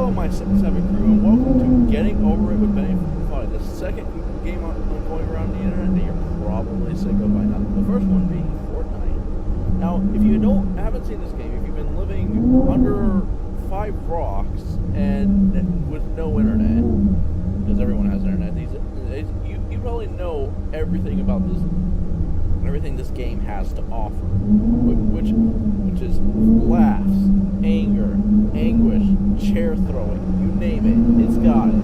Hello, my Seven crew, and welcome to Getting Over It with Bennett Foddy, the second game I'm going around the internet that you're probably sick of by now. The first one being Fortnite. Now, if you haven't seen this game, if you've been living under 5 rocks and with no internet, because everyone has internet these days, you probably know everything about everything this game has to offer, which is laughs, anger, anguish, chair throwing, you name it, it's got it.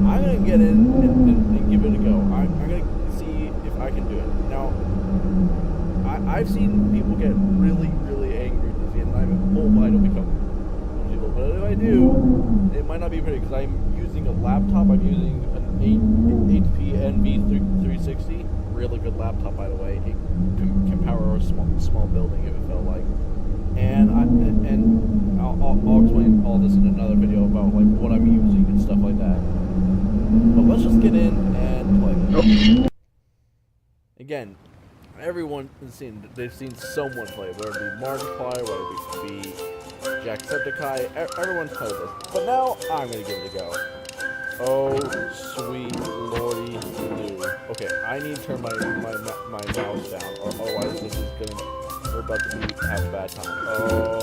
I'm gonna get in and give it a go. I'm gonna see if I can do it. Now, I've seen people get really, really angry at this game, and I hope I don't become one of these people. But if I do, it might not be pretty, because I'm using a laptop. I'm using an HP NV360. Really good laptop, by the way. It can power a small building if it felt like. And I'll explain all this in another video about like what I'm using and stuff like that. But let's just get in and play. Again, everyone has they've seen someone play, whether it be Markiplier, whether it be Jacksepticeye, everyone's played this. But now I'm gonna give it a go. Oh, sweet lordy do. Okay, I need to turn my mouse down, or otherwise this is we're about to have a bad time. Oh.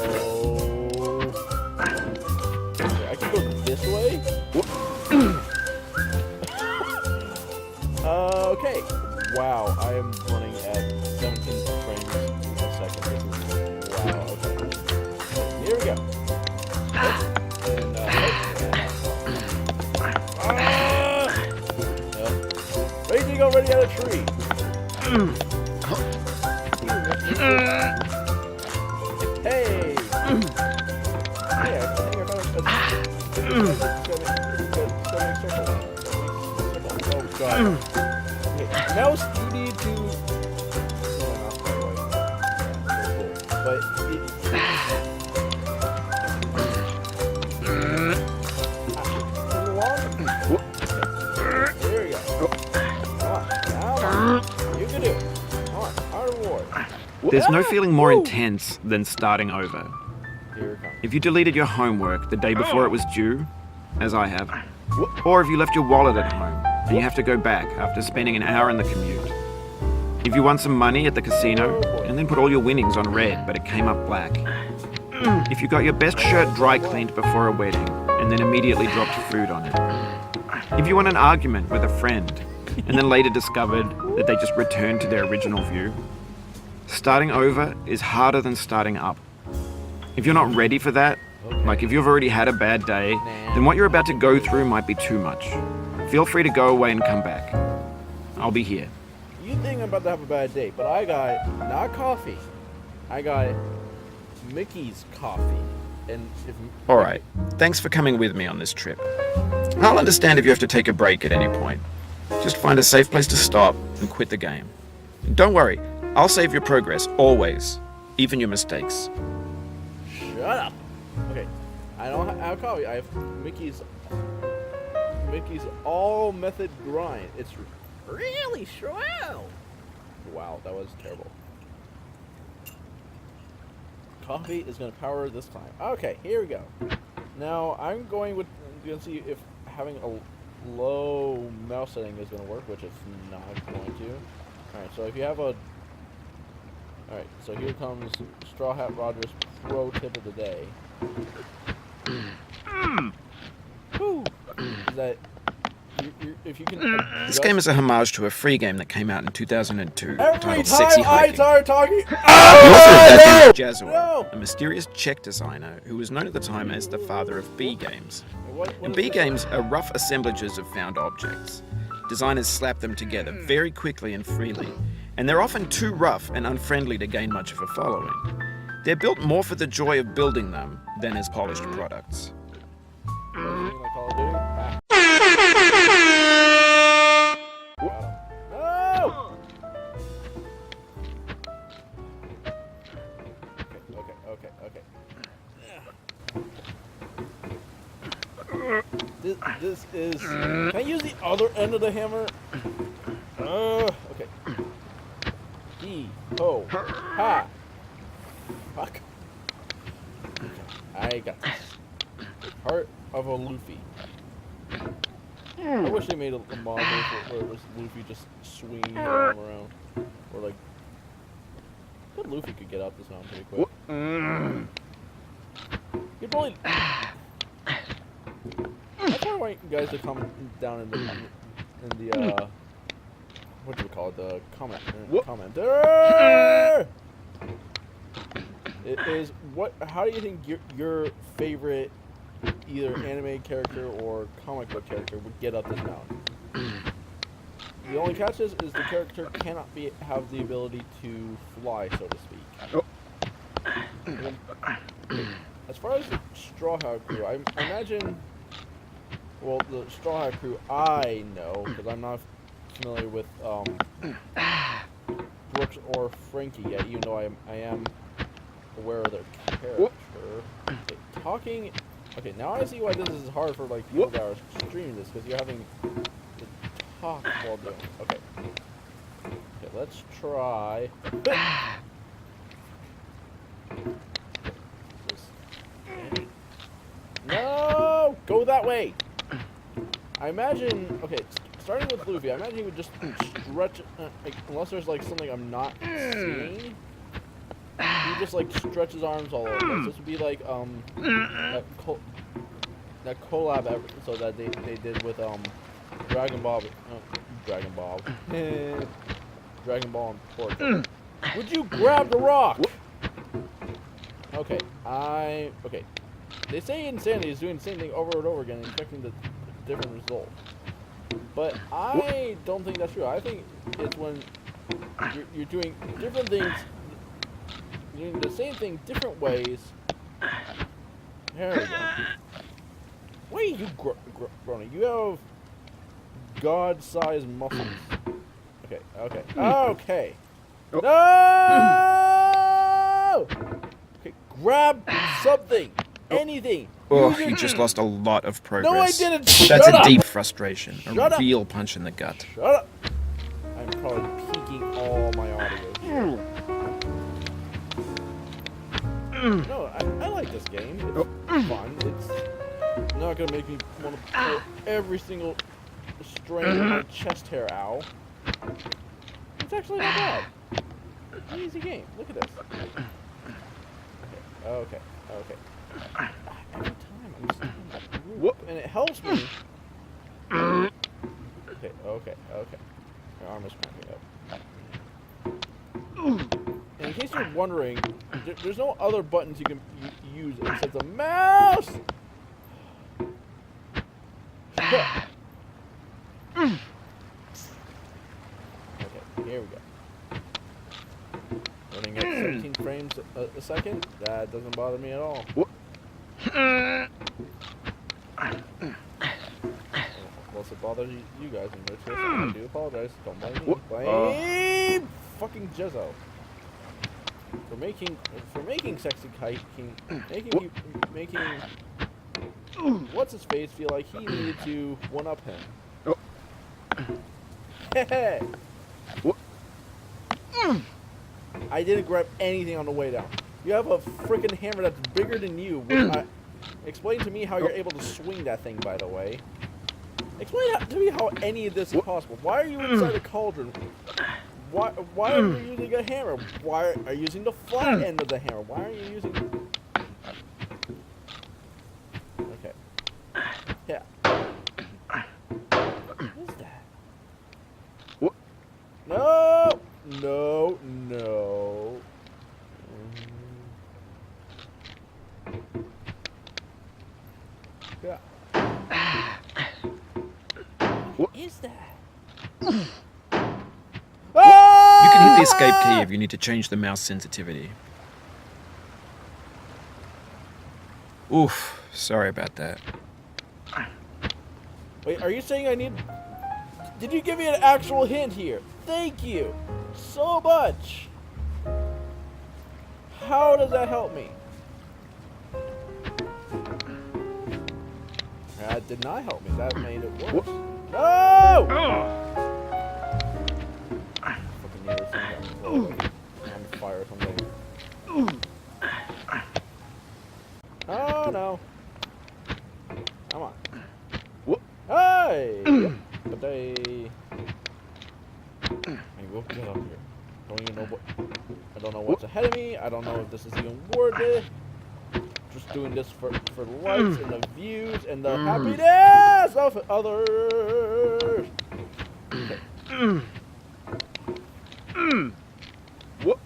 Okay, I can go this way? Okay. Wow, I am running at 17 frames a second. Wow, okay. Here we go. And, ready to go, ready out of tree. Hey! Hey, I think I found Oh god. Okay, mouse, you need to... There we go. Come on. You can do it. Come on, our reward. There's no feeling more intense than starting over. Here it comes. If you deleted your homework the day before it was due, as I have, or if you left your wallet at home and you have to go back after spending an hour in the commute. If you won some money at the casino and then put all your winnings on red but it came up black. If you got your best shirt dry cleaned before a wedding and then immediately dropped food on it. If you won an argument with a friend and then later discovered that they just returned to their original view. Starting over is harder than starting up. If you're not ready for that, like if you've already had a bad day, then what you're about to go through might be too much. Feel free to go away and come back. I'll be here. You think I'm about to have a bad day, but I got not coffee. I got Mickey's coffee. And Alright, thanks for coming with me on this trip. I'll understand if you have to take a break at any point. Just find a safe place to stop and quit the game. Don't worry, I'll save your progress, always. Even your mistakes. Shut up! Okay, I don't have coffee. I have Mickey's all method grind. It's really swell. Wow, that was terrible. Coffee is going to power this time. Okay, here we go. Now I'm going to see if having a low mouse setting is going to work, which it's not going to. Alright, so if you have a... Alright, so here comes Strawhat Roger's pro tip of the day. Woo! Is that... if you can... This game is a homage to a free game that came out in 2002 Every titled time Sexy I Hiking. start talking... The author of that game is Jazzor, No! a mysterious Czech designer who was known at the time as the father of B games. What And is B this? games are rough assemblages of found objects. Designers slap them together very quickly and freely, and they're often too rough and unfriendly to gain much of a following. They're built more for the joy of building them than as polished products. Like Call of Duty? Ah. No! Okay. This is... Can I use the other end of the hammer? Okay. E, ho, ha. Fuck. Okay, I got this. Heart of a Luffy. I wish they made a mod where it was Luffy just swinging his arm around. Or like... But Luffy could get up this mountain pretty quick. You'd probably... I probably want you guys to comment down in the what do we call it? The commenter. It is what? How do you think your favorite either anime character or comic book character would get up this mountain? The only catch is the character cannot have the ability to fly, so to speak. As far as the Strawhat crew, I imagine. Well, the Strawhat crew I know, because I'm not familiar with Krux or Frankie yet, even though I am aware of their character. Okay, talking. Okay, now I see why this is hard for like people that are streaming this, because you're having to talk while doing it. Okay. Okay, let's try. No! Go that way! I imagine, okay, starting with Luffy, I imagine he would just stretch, like, unless there's like something I'm not seeing, he just like stretch his arms all over. So this would be like, that collab episode that they did with, Dragon Ball and Porto. Would you grab the rock? Okay, okay. They say insanity is doing the same thing over and over again and expecting the different result. But I don't think that's true. I think it's when you're doing different things, doing the same thing different ways. There we go. Wait, you grown. You have God-sized muscles. Okay, okay, okay. No! Okay, grab something. Anything. Oh, you just lost a lot of progress. No, I didn't. That's Shut a up. deep frustration. Shut A up. real punch in the gut. Shut up. I'm probably peaking all my audio. No, I like this game. It's fun. It's not gonna make me want to pull every single string of my chest hair out. It's actually not bad. An easy game. Look at this. Okay, okay. Every time I'm just and it helps me. Okay, okay, okay. My arm is cramping up. And in case you're wondering, there's no other buttons you can use except the mouse. Okay, here we go. Running at 17 frames a second. That doesn't bother me at all. Unless it bothers you guys, in which case I do apologize. Don't blame me. Blame fucking Jezzo for making sexy hiking, making what's his face feel like he needed to one up him. I didn't grab anything on the way down. You have a freaking hammer that's bigger than you. Explain to me how you're able to swing that thing, by the way. Explain to me how any of this is possible. Why are you inside a cauldron? Why are you using a hammer? Why are you using the flat end of the hammer? Why are you using... Okay. Yeah. What is that? What? No! No, no. Yeah. What is that? You can hit the escape key if you need to change the mouse sensitivity. Oof, sorry about that. Wait, are you saying I need... Did you give me an actual hint here? Thank you so much. How does that help me? That did not help me. That made it worse. No! Fucking near something on fire or something. Oh no. Come on. Hey! Yep. But they... I will get up here. Don't even know what... I don't know what's ahead of me. I don't know if this is even worth it. Just doing this for the likes and the views and the happiness of others. Okay. What?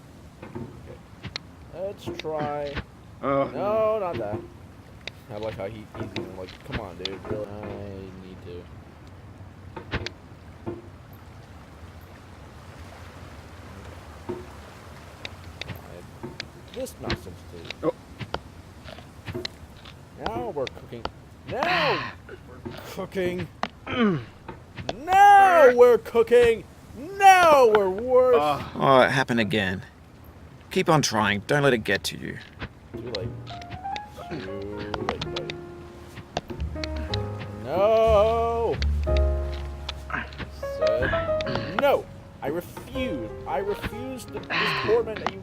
Okay. Let's try... Oh. No, not that. I like how he's even like, come on, dude. Really? I need to. This nonsense, dude. Oh. Now we're cooking. Now we're cooking. Now we're cooking. Now we're worse. Oh, it happened again. Keep on trying. Don't let it get to you. Too late. Too late, buddy. No! I said no! I refuse. I refuse this torment that you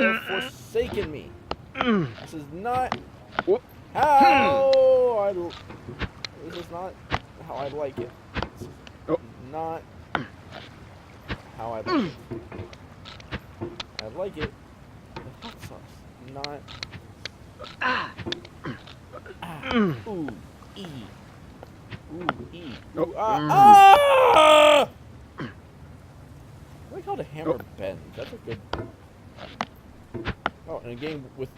have forsaken me. This is not how this is not how I like it. This is not how I like it. I like it with hot sauce, not ooh, ee. Ooh, ee. Ooh, ah! I like how the hammer bends. That's a good... Oh, and a game with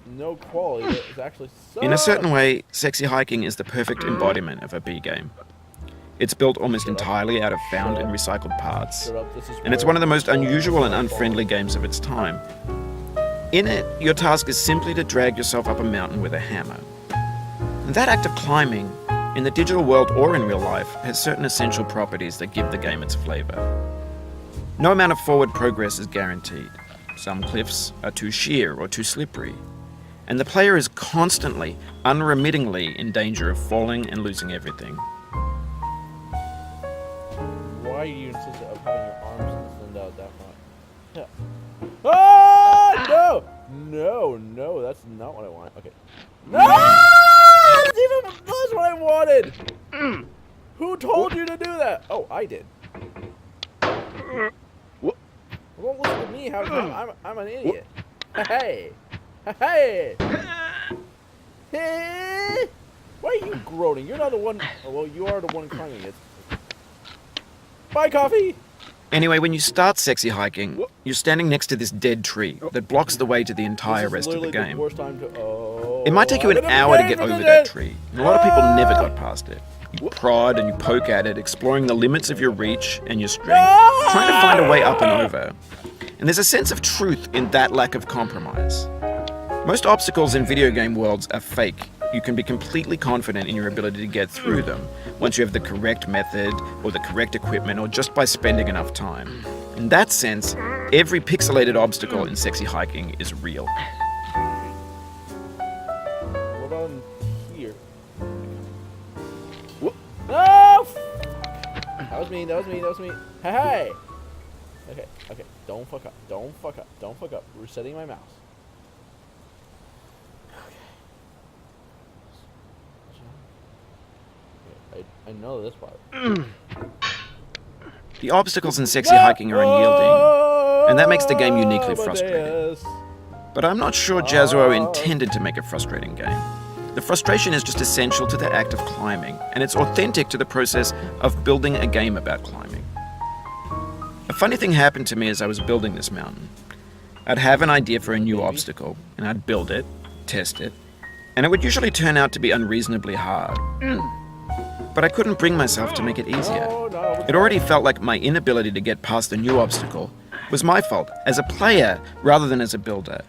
no quality that is actually so... In a certain way, Sexy Hiking is the perfect embodiment of a B game. It's built almost entirely out of found and recycled parts, and it's one of the most unusual and unfriendly games of its time. In it, your task is simply to drag yourself up a mountain with a hammer. And that act of climbing, in the digital world or in real life, has certain essential properties that give the game its flavor. No amount of forward progress is guaranteed. Some cliffs are too sheer or too slippery, and the player is constantly, unremittingly in danger of falling and losing everything. Why do you insist on having your arms extend out that much? Yeah. Ah! No! No, no, that's not what I want. Okay. No! That's what I wanted! Who told you to do that? Oh, I did. Don't listen to me. I'm an idiot. Hey! Hey! Hey! Why are you groaning? You're not the one... Oh, well, you are the one climbing it. Bye, coffee! Anyway, when you start Sexy Hiking, you're standing next to this dead tree that blocks the way to the entire rest of the game. It might take you an hour to get over that tree, and a lot of people never got past it. You prod and you poke at it, exploring the limits of your reach and your strength, trying to find a way up and over. And there's a sense of truth in that lack of compromise. Most obstacles in video game worlds are fake. You can be completely confident in your ability to get through them once you have the correct method or the correct equipment or just by spending enough time. In that sense, every pixelated obstacle in Sexy Hiking is real. What about in here? No! That was me, that was me, that was me. Hey! Okay, okay. Don't fuck up. Don't fuck up. Don't fuck up. Resetting my mouse. I know this part. The obstacles in Sexy Hiking are unyielding, and that makes the game uniquely frustrating. But I'm not sure Jazzuo intended to make a frustrating game. The frustration is just essential to the act of climbing, and it's authentic to the process of building a game about climbing. A funny thing happened to me as I was building this mountain. I'd have an idea for a new obstacle, and I'd build it, test it, and it would usually turn out to be unreasonably hard. But I couldn't bring myself to make it easier. It already felt like my inability to get past the new obstacle was my fault, as a player rather than as a builder.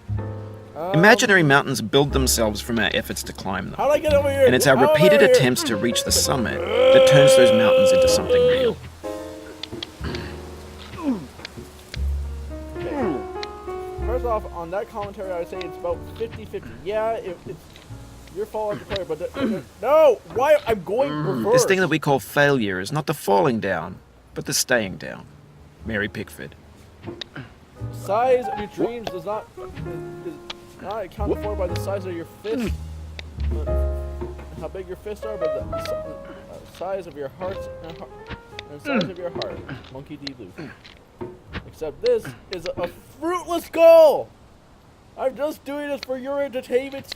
Imaginary mountains build themselves from our efforts to climb them. How'd I get over here? And it's our repeated attempts to reach the summit that turns those mountains into something real. Okay. First off, on that commentary, I would say it's about 50-50. Yeah, it's your fault as a player, but no! Why? I'm going reverse. This thing that we call failure is not the falling down, but the staying down. Mary Pickford. Size of your dreams is not accounted for by the size of your fist. how big your fists are, but the size of your hearts and size of your heart. Monkey D. Luffy. Except this is a fruitless goal! I'm just doing this for your entertainment.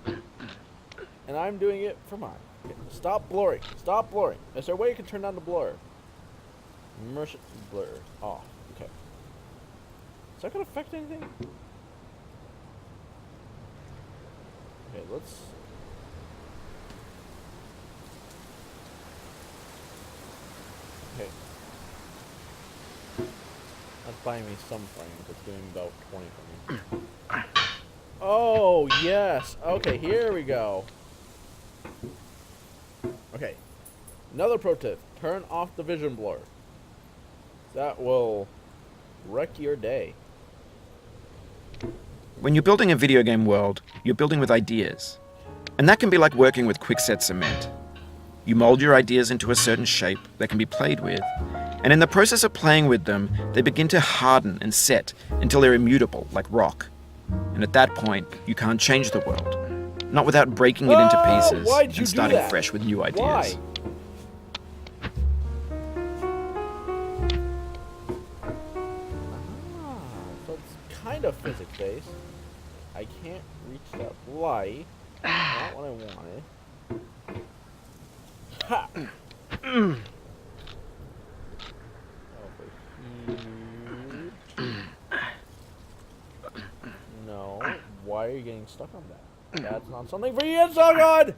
And I'm doing it for mine. Okay, stop blurring. Stop blurring. Is there a way you can turn down the blur? Immersion blur. Off. Okay. Is that going to affect anything? Okay, let's... Okay. That's buying me some frames. It's doing about 20 for me. Oh, yes. Okay, here we go. Okay. Another pro tip. Turn off the vision blur. That will wreck your day. When you're building a video game world, you're building with ideas. And that can be like working with quickset cement. You mold your ideas into a certain shape that can be played with, and in the process of playing with them, they begin to harden and set until they're immutable, like rock. And at that point, you can't change the world. Not without breaking it into pieces and starting fresh with new ideas. Why? So it's kind of physics-based. I can't reach that light. Not what I wanted. Ha! No. Why are you getting stuck on that? That's not something for you, so good!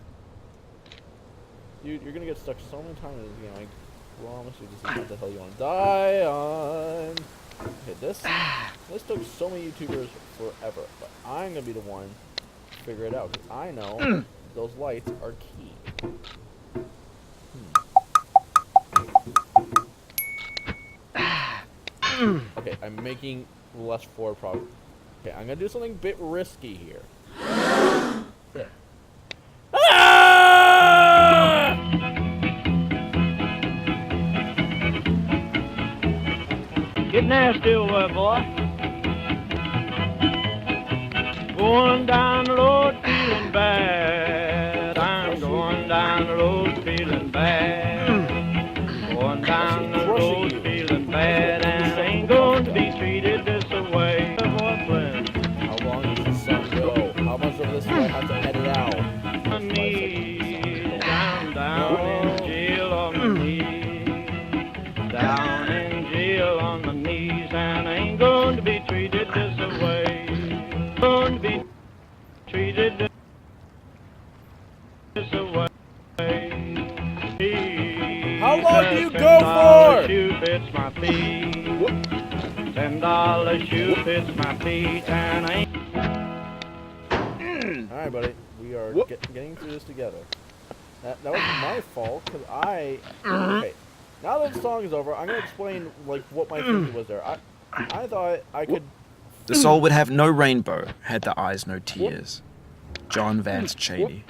Dude, you're gonna get stuck so many times in this game. I promise you this is what the hell you want to die on. Okay, this took so many YouTubers forever, but I'm gonna be the one to figure it out, because I know those lights are key. Okay, I'm making less forward progress. Okay, I'm gonna do something a bit risky here. Yeah. Get nasty, boy. Going down the road feeling bad. I'm going down the road feeling bad. Going down the road feeling bad, and I ain't going to be treated this way. How long does this song go? How much of this do I have to edit out? My knees, down in jail on my knees. Down in jail on my knees, and I ain't going to be treated this way. Going to be treated this way. How long do you go for? Shoe fits my feet. $10 shoe fits my feet, and I ain't. Alright, buddy. We are getting through this together. That was my fault, because okay. Now that the song is over, I'm going to explain, like, what my thinking was there. I thought I could... The soul would have no rainbow, had the eyes no tears. John Vance Cheney.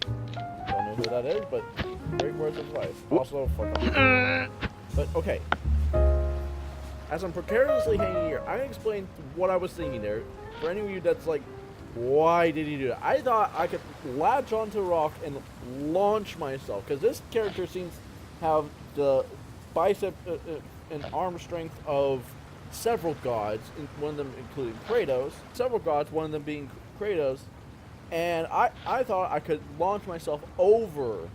Don't know who that is, but great words of advice. Also, fuck up. But, okay. As I'm precariously hanging here, I'm going to explain what I was thinking there. For any of you that's like, why did he do that? I thought I could latch onto a rock and launch myself, because this character seems to have the bicep and arm strength of several gods, one of them including Kratos. Several gods, one of them being Kratos. And I thought I could launch myself over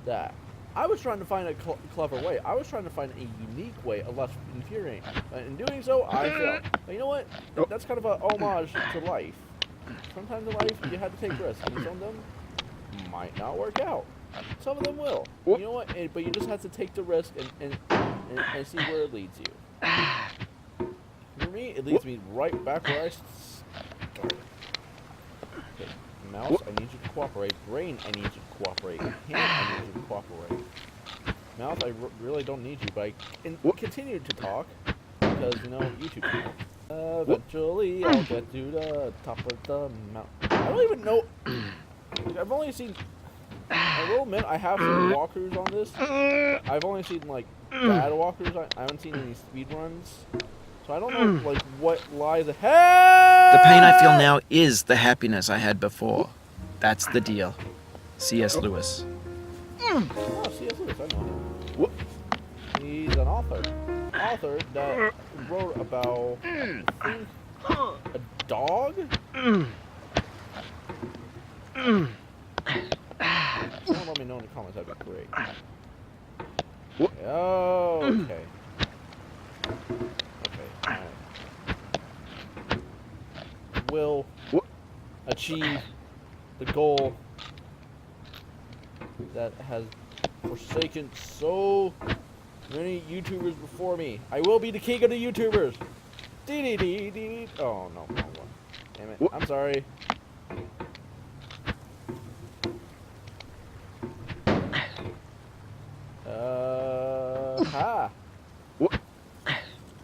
that. I was trying to find a clever way. I was trying to find a unique way, a less infuriating. In doing so, I failed. But you know what? That's kind of an homage to life. Sometimes in life, you have to take risks. And some of them might not work out. Some of them will. You know what? But you just have to take the risk and see where it leads you. For me, it leads me right back where I started. Okay, mouse, I need you to cooperate. Brain, I need you to cooperate. Hand, I need you to cooperate. Mouth, I really don't need you, but I can continue to talk because, you know, YouTube channel. Eventually, I'll get to the top of the mountain. I don't even know. I've only seen. I will admit, I have seen walkthroughs on this. I've only seen like bad walkthroughs. I haven't seen any speedruns. So I don't know, like, what lies ahead. The pain I feel now is the happiness I had before. That's the deal. C.S. Lewis. Oh, C.S. Lewis, I know him. He's an author. Author that wrote about, I think, a dog? Someone let me know in the comments, that'd be great. Oh, okay. Okay, alright. Will achieve the goal that has forsaken so many YouTubers before me. I will be the king of the YouTubers. Dee dee dee dee. Oh no, wrong one. Damn it. I'm sorry. Ha.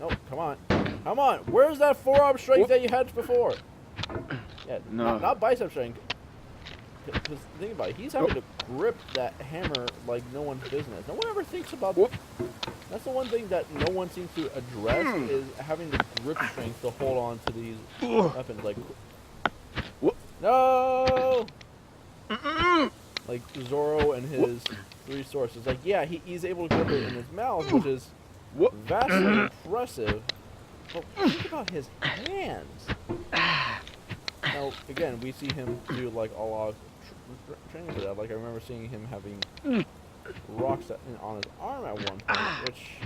No, come on. Come on. Where's that forearm strength that you had before? Yeah, No. not bicep strength. Because think about it, he's having to grip that hammer like no one's business. No one ever thinks about that. That's the one thing that no one seems to address is having the grip strength to hold on to these weapons. Like, no! Like Zoro and his 3 swords. It's like, yeah, he's able to grip it in his mouth, which is vastly impressive. But think about his hands. Now, again, we see him do like a lot of training for that. Like I remember seeing him having rocks on his arm at one point, which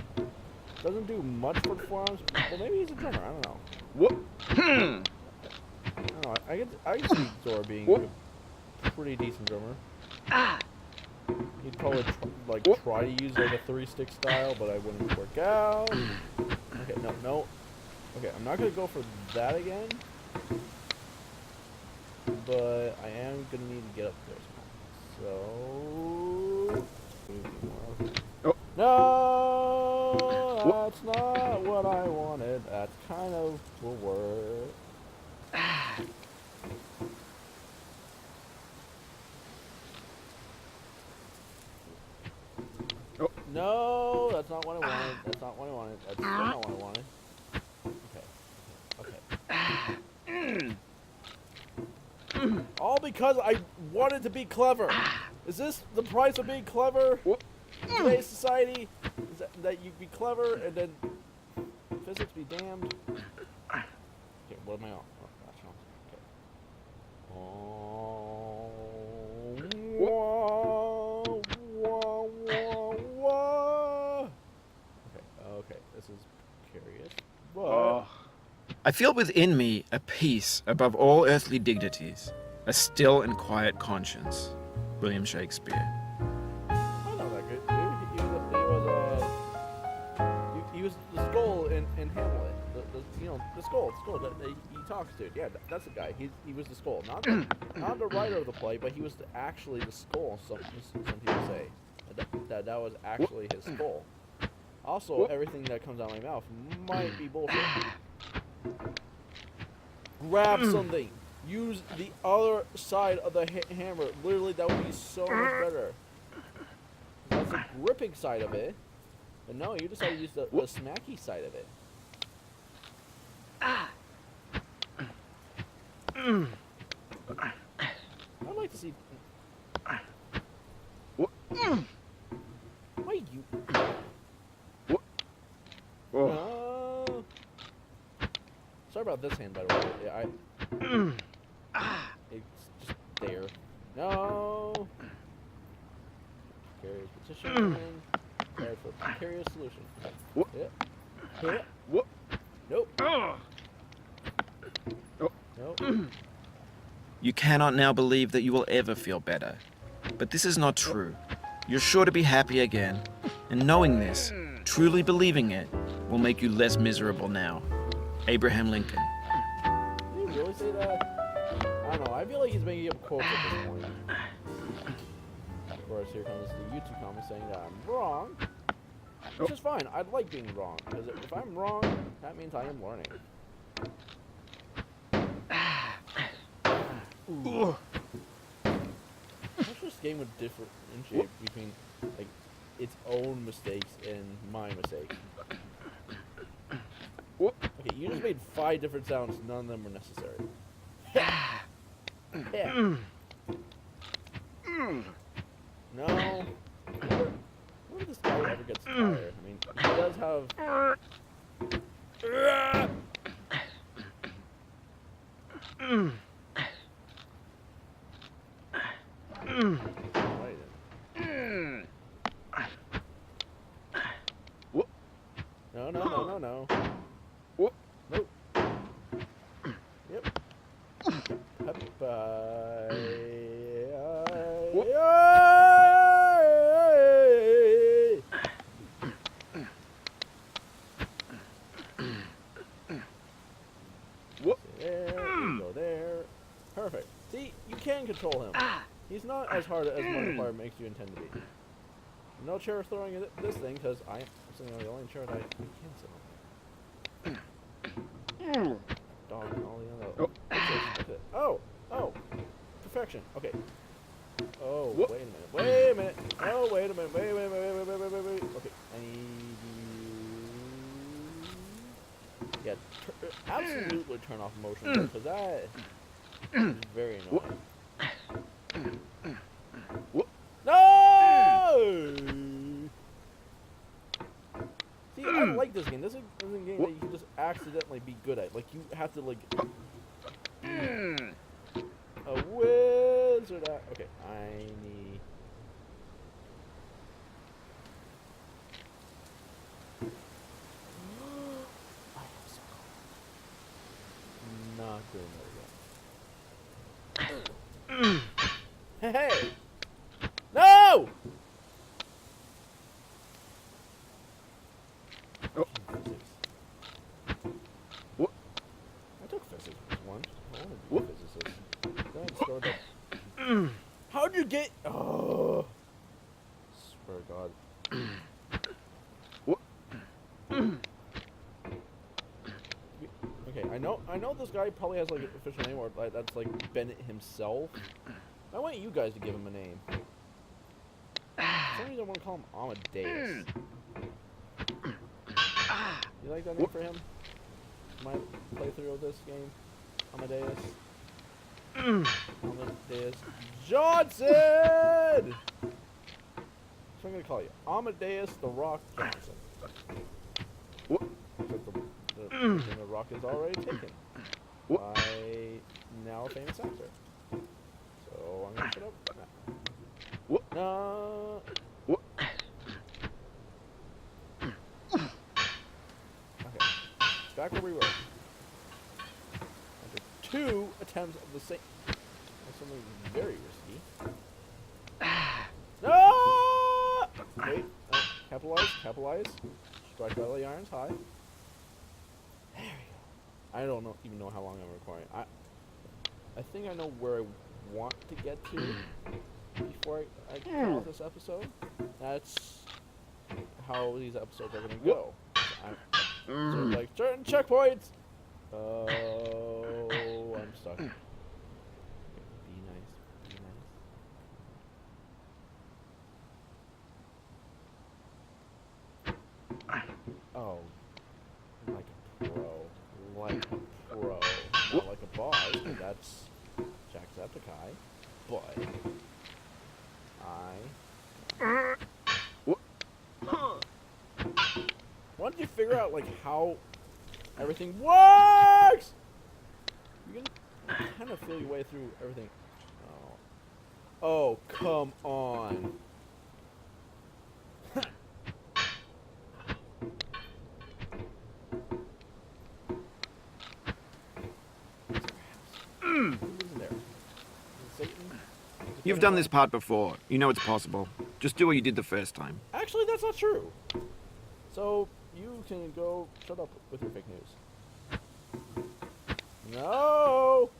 doesn't do much for the forearms. Well, maybe he's a drummer. I don't know. I don't know. I can see Zoro being a pretty decent drummer. He'd probably try to use like a 3-stick style, but I wouldn't work out. Okay, no. Okay, I'm not gonna go for that again. But I am gonna need to get up there somehow. So no, that's not what I wanted. That's kind of will work. No, that's not what I wanted. That's not what I wanted. That's still not what I wanted. Okay. All because I wanted to be clever. Is this the price of being clever? In today's society, is that you be clever and then physics be damned? Okay, what am I on? Oh, that's wrong. Okay. Okay, this is curious. But I feel within me a peace above all earthly dignities, a still and quiet conscience. William Shakespeare. I know that good dude. He was the skull in Hamlet. The skull that he talks to. Yeah, that's the guy. He was the skull, not the writer of the play, but he was actually the skull. Some people say that was actually his skull. Also, everything that comes out of my mouth might be bullshit. Grab something. Use the other side of the hammer. Literally, that would be so much better. That's the gripping side of it. But no, you decided to use the smacky side of it. I'd like to see... Why you... Sorry about this hand, by the way. Yeah, it's just there. No. Precarious position. Prepared for precarious solution. Yeah. Nope. Nope. You cannot now believe that you will ever feel better. But this is not true. You're sure to be happy again. And knowing this, truly believing it, will make you less miserable now. Abraham Lincoln. Did he really say that? I don't know. I feel like he's making up quotes at this point. Of course, here comes the YouTube comment saying that I'm wrong. Which is fine. I like being wrong. Because if I'm wrong, that means I am learning. I wish this game would differentiate between like its own mistakes and my mistakes. Okay, you just made 5 different sounds. None of them were necessary. Yeah. No. What if this guy ever gets tired? I mean, he does have... No, no, no, no, no. Nope. Yep. There, you go there. Perfect. See, you can control him. He's not as hard as Markiplier makes you intend to be. No chair throwing at this thing, because I'm sitting on the only chair that I can sit on. Dog and all the other... Oh! Oh! Perfection. Okay. Oh, wait a minute. Wait a minute. Oh, wait a minute. Wait. Okay. I need you... Yeah, absolutely turn off motion, because that is very annoying. No! See, I like this game. This is a game that you can just accidentally be good at. Like, you have to, like... a wizard at... Okay, I need... I am so cold. Not doing that again. Hey! No! Oh. Physics. What? I took physics once. I want to be a physicist. Go ahead and start that. How'd you get... Oh! Swear to God. What? Okay, I know this guy probably has like an official name, or like, that's like Bennett himself. I want you guys to give him a name. For some reason I want to call him Amadeus. You like that name for him? My playthrough of this game? Amadeus. Amadeus Johnson! So I'm gonna call you Amadeus the Rock Johnson. What? Because the Rock is already taken by now a famous actor. So I'm gonna shut up now. What? No. What? Okay. Back where we were. After 2 attempts of the same. That's something very risky. No! Wait. Capitalize. Strike while the iron's high. There we go. I don't even know how long I'm recording. I think I know where I want to get to before I call this episode. That's how these episodes are gonna go. So like certain checkpoints. Oh, I'm stuck. Okay, be nice. Oh, like a pro. Not like a boss, but that's Jacksepticeye. But once you figure out like how everything works, you can kind of feel your way through everything. Oh, come on. You've done this part before. You know it's possible. Just do what you did the first time. Actually, that's not true. So, you can go... Shut up with your fake news. No!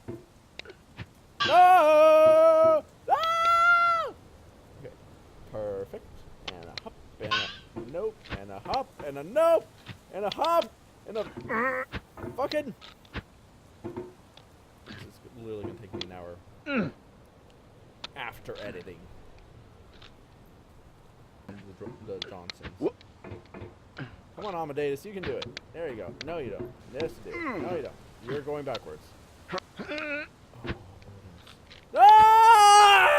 No! No! Okay. Perfect. And a hop, and a nope, and a hop, and a nope, and a hop, and a... Fucking... This is literally going to take me an hour. After editing. The Johnsons. Whoop. Come on, Amadeus, you can do it. There you go. No, you don't. Yes, you do. No, you don't. You're going backwards. Oh,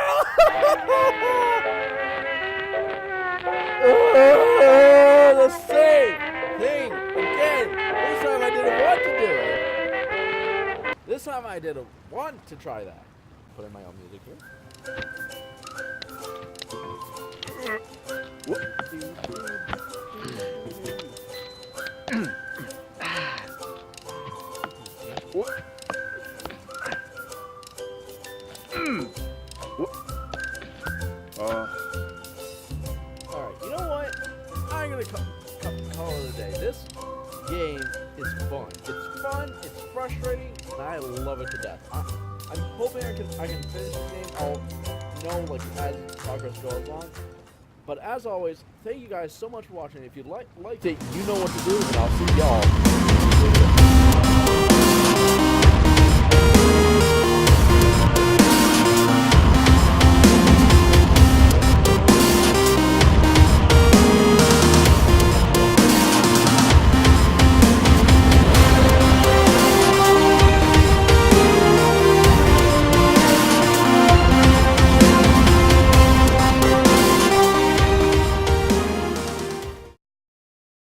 did want to try that. Put in my own music here. Alright, you know what? I'm gonna call it a day. This game is fun. It's fun, it's frustrating, and I love it to death. I'm hoping I can finish this game. I'll know like as progress goes on. But as always, thank you guys so much for watching. If you'd like it, you know what to do, and I'll see y'all.